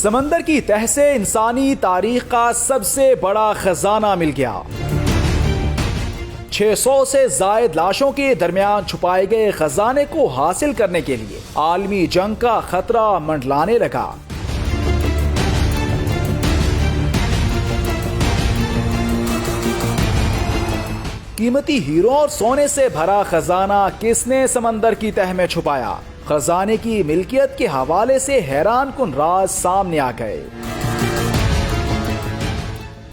سمندر کی تہ سے انسانی تاریخ کا سب سے بڑا خزانہ مل گیا۔ 600 سے زائد لاشوں کے درمیان چھپائے گئے خزانے کو حاصل کرنے کے لیے عالمی جنگ کا خطرہ منڈلانے لگا۔ قیمتی ہیروں اور سونے سے بھرا خزانہ کس نے سمندر کی تہ میں چھپایا؟ خزانے کی ملکیت کے حوالے سے حیران کن راز سامنے آ گئے۔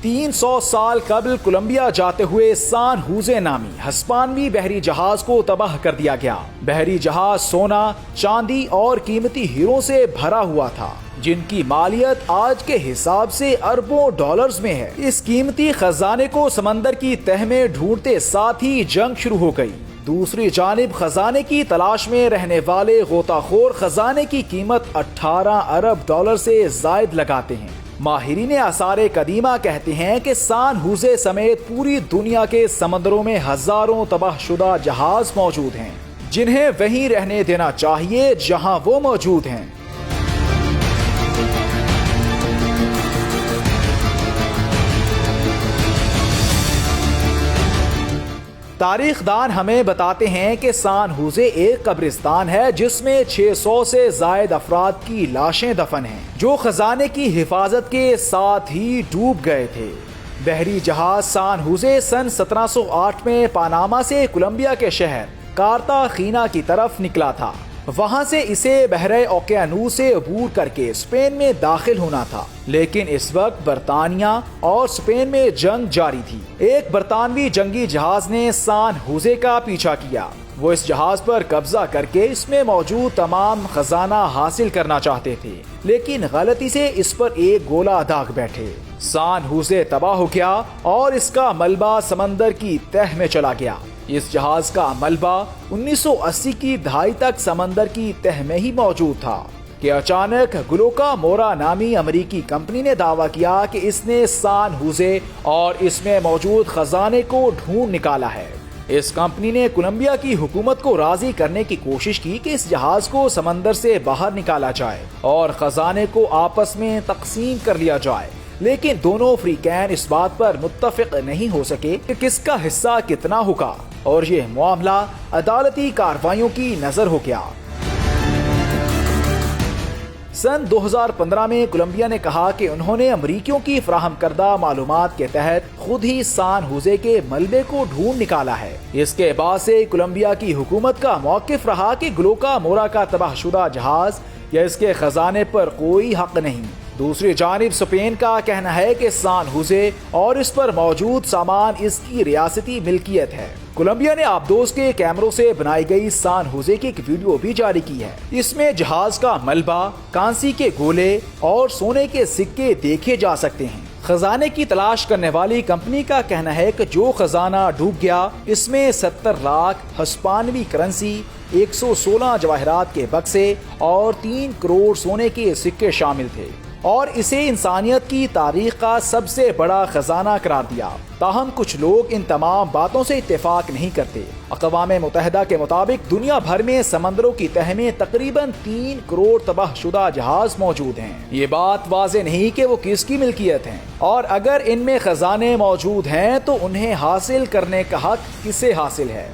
300 سال قبل کولمبیا جاتے ہوئے سان ہوزے نامی ہسپانوی بحری جہاز کو تباہ کر دیا گیا۔ بحری جہاز سونا، چاندی اور قیمتی ہیروں سے بھرا ہوا تھا، جن کی مالیت آج کے حساب سے اربوں ڈالرز میں ہے۔ اس قیمتی خزانے کو سمندر کی تہ میں ڈھونڈتے ساتھ ہی جنگ شروع ہو گئی۔ دوسری جانب خزانے کی تلاش میں رہنے والے غوطہ خور خزانے کی قیمت 18 ارب ڈالر سے زائد لگاتے ہیں۔ ماہرین آثار قدیمہ کہتے ہیں کہ سان ہوزے سمیت پوری دنیا کے سمندروں میں ہزاروں تباہ شدہ جہاز موجود ہیں، جنہیں وہیں رہنے دینا چاہیے جہاں وہ موجود ہیں۔ تاریخ دان ہمیں بتاتے ہیں کہ سان ہوزے ایک قبرستان ہے جس میں 600 سے زائد افراد کی لاشیں دفن ہیں، جو خزانے کی حفاظت کے ساتھ ہی ڈوب گئے تھے۔ بحری جہاز سان ہوزے سن 1708 میں پاناما سے کولمبیا کے شہر کارتاخینا کی طرف نکلا تھا۔ وہاں سے اسے بحرۂ اوقیانوس سے عبور کر کے اسپین میں داخل ہونا تھا، لیکن اس وقت برطانیہ اور اسپین میں جنگ جاری تھی۔ ایک برطانوی جنگی جہاز نے سان ہوزے کا پیچھا کیا۔ وہ اس جہاز پر قبضہ کر کے اس میں موجود تمام خزانہ حاصل کرنا چاہتے تھے، لیکن غلطی سے اس پر ایک گولہ داغ بیٹھے۔ سان ہوزے تباہ ہو گیا اور اس کا ملبہ سمندر کی تہ میں چلا گیا۔ اس جہاز کا ملبہ 1980 کی دہائی تک سمندر کی تہ میں ہی موجود تھا کہ اچانک گلوکا مورا نامی امریکی کمپنی نے دعویٰ کیا کہ اس نے سان ہوزے اور اس میں موجود خزانے کو ڈھونڈ نکالا ہے۔ اس کمپنی نے کولمبیا کی حکومت کو راضی کرنے کی کوشش کی کہ اس جہاز کو سمندر سے باہر نکالا جائے اور خزانے کو آپس میں تقسیم کر لیا جائے، لیکن دونوں فریقین اس بات پر متفق نہیں ہو سکے کہ کس کا حصہ کتنا ہوگا، اور یہ معاملہ عدالتی کارروائیوں کی نظر ہو گیا۔ سن 2015 میں کولمبیا نے کہا کہ انہوں نے امریکیوں کی فراہم کردہ معلومات کے تحت خود ہی سان ہوزے کے ملبے کو ڈھونڈ نکالا ہے۔ اس کے بعد سے کولمبیا کی حکومت کا موقف رہا کہ گلوکا مورا کا تباہ شدہ جہاز یا اس کے خزانے پر کوئی حق نہیں۔ دوسری جانب اسپین کا کہنا ہے کہ سان ہوزے اور اس پر موجود سامان اس کی ریاستی ملکیت ہے۔ کولمبیا نے آبدوز کے کیمروں سے بنائی گئی سان ہوزے کی ایک ویڈیو بھی جاری کی ہے۔ اس میں جہاز کا ملبہ، کانسی کے گولے اور سونے کے سکے دیکھے جا سکتے ہیں۔ خزانے کی تلاش کرنے والی کمپنی کا کہنا ہے کہ جو خزانہ ڈوب گیا اس میں 70 لاکھ ہسپانوی کرنسی، 116 جواہرات کے بکسے اور 3 کروڑ سونے کے سکے شامل تھے، اور اسے انسانیت کی تاریخ کا سب سے بڑا خزانہ قرار دیا۔ تاہم کچھ لوگ ان تمام باتوں سے اتفاق نہیں کرتے۔ اقوام متحدہ کے مطابق دنیا بھر میں سمندروں کی تہ میں تقریباً 3 کروڑ تباہ شدہ جہاز موجود ہیں۔ یہ بات واضح نہیں کہ وہ کس کی ملکیت ہیں، اور اگر ان میں خزانے موجود ہیں تو انہیں حاصل کرنے کا حق کسے حاصل ہے۔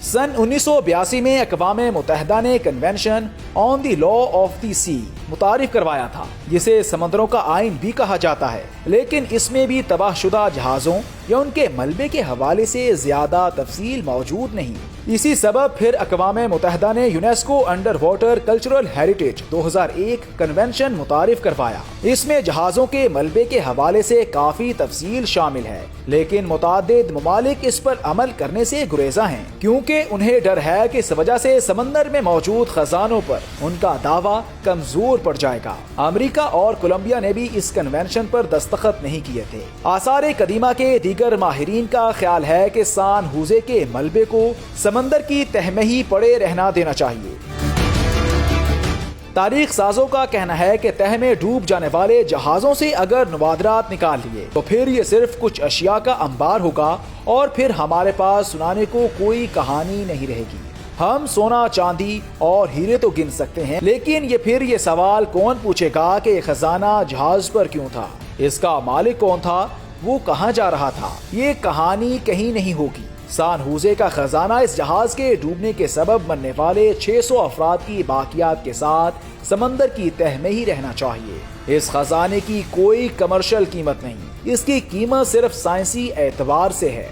سن 1982 میں اقوام متحدہ نے convention on the law of the سی متعارف کروایا تھا، جسے سمندروں کا آئین بھی کہا جاتا ہے، لیکن اس میں بھی تباہ شدہ جہازوں یا ان کے ملبے کے حوالے سے زیادہ تفصیل موجود نہیں۔ اسی سبب پھر اقوام متحدہ نے UNESCO under water cultural heritage 2001 convention متعارف کروایا۔ اس میں جہازوں کے ملبے کے حوالے سے کافی تفصیل شامل ہے، لیکن متعدد ممالک اس پر عمل کرنے سے گریزاں ہیں، کیونکہ انہیں ڈر ہے کہ اس وجہ سے سمندر میں موجود خزانوں پر ان کا دعویٰ کمزور پڑ جائے گا۔ امریکہ اور کولمبیا نے بھی اس کنونشن پر دستخط نہیں کیے تھے۔ آثار قدیمہ کے دیگر ماہرین کا خیال ہے کہ سان ہوزے کے ملبے کو سمندر کی تہ میں ہی پڑے رہنا دینا چاہیے۔ تاریخ سازوں کا کہنا ہے کہ تہ میں ڈوب جانے والے جہازوں سے اگر نوادرات نکال لیے تو پھر یہ صرف کچھ اشیاء کا انبار ہوگا اور پھر ہمارے پاس سنانے کو کوئی کہانی نہیں رہے گی۔ ہم سونا، چاندی اور ہیرے تو گن سکتے ہیں، لیکن پھر یہ سوال کون پوچھے گا کہ یہ خزانہ جہاز پر کیوں تھا، اس کا مالک کون تھا، وہ کہاں جا رہا تھا؟ یہ کہانی کہیں نہیں ہوگی۔ سان ہوزے کا خزانہ اس جہاز کے ڈوبنے کے سبب مرنے والے 600 افراد کی باقیات کے ساتھ سمندر کی تہ میں ہی رہنا چاہیے۔ اس خزانے کی کوئی کمرشل قیمت نہیں، اس کی قیمت صرف سائنسی اعتبار سے ہے۔